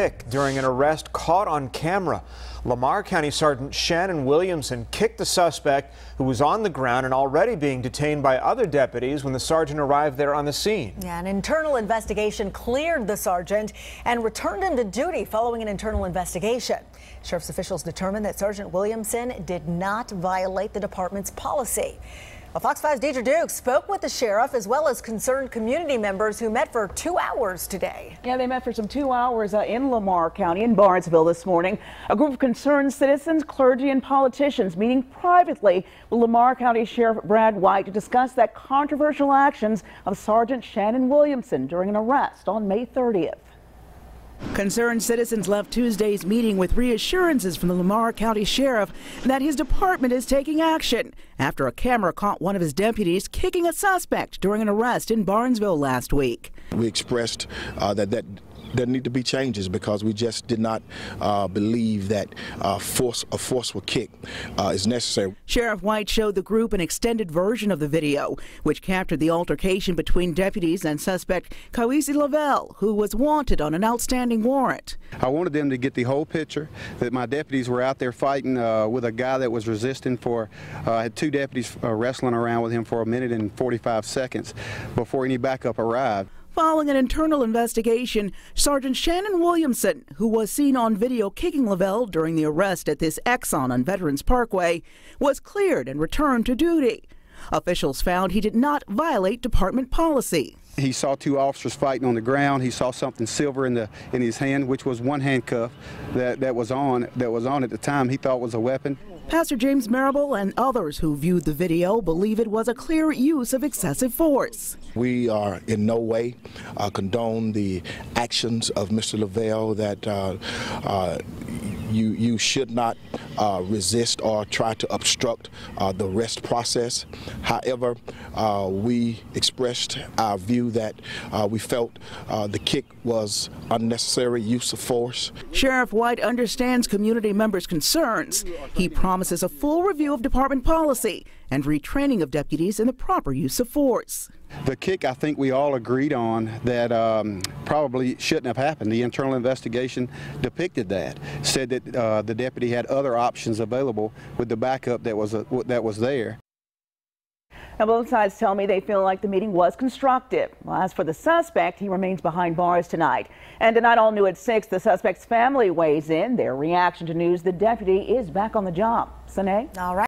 kick during an arrest caught on camera. Lamar County Sergeant Shannon Williamson kicked the suspect, who was on the ground and already being detained by other deputies when the sergeant arrived there on the scene. Yeah, an internal investigation cleared the sergeant and returned him to duty following an internal investigation. Sheriff's officials determined that Sergeant Williamson did not violate the department's policy. Well, Fox 5's Deidre Dukes spoke with the sheriff as well as concerned community members who met for 2 hours today. Yeah, they met for some 2 hours in Lamar County in Barnesville this morning. A group of concerned citizens, clergy, and politicians meeting privately with Lamar County Sheriff Brad White to discuss that controversial actions of Sergeant Shannon Williamson during an arrest on May 30th. Concerned citizens left Tuesday's meeting with reassurances from the Lamar County Sheriff that his department is taking action after a camera caught one of his deputies kicking a suspect during an arrest in Barnesville last week. We expressed that there need to be changes because we just did not believe that a forceful kick is necessary. Sheriff White showed the group an extended version of the video, which captured the altercation between deputies and suspect Kawisi Lavelle, who was wanted on an outstanding warrant. I wanted them to get the whole picture, that my deputies were out there fighting with a guy that was resisting had 2 deputies wrestling around with him for 1 minute and 45 seconds before any backup arrived. Following an internal investigation, Sergeant Shannon Williamson, who was seen on video kicking Lavelle during the arrest at this Exxon on Veterans Parkway, was cleared and returned to duty. Officials found he did not violate department policy. He saw 2 officers fighting on the ground. He saw something silver in his hand, which was one handcuff that was on at the time he thought was a weapon. Pastor James Marable and others who viewed the video believe it was a clear use of excessive force. We are in no way condone the actions of Mr. Lavelle, that you should not resist or try to obstruct the arrest process. However, we expressed our view that we felt the kick was unnecessary use of force. Sheriff White understands community members' concerns. He promises a full review of department policy and retraining of deputies in the proper use of force. The kick, I think we all agreed on that probably shouldn't have happened. The internal investigation depicted that, said that the deputy had other options available with the backup that was there. Now, both sides tell me they feel like the meeting was constructive. Well, as for the suspect, he remains behind bars tonight. And tonight, all new at 6, the suspect's family weighs in. Their reaction to news the deputy is back on the job. Sine? All right.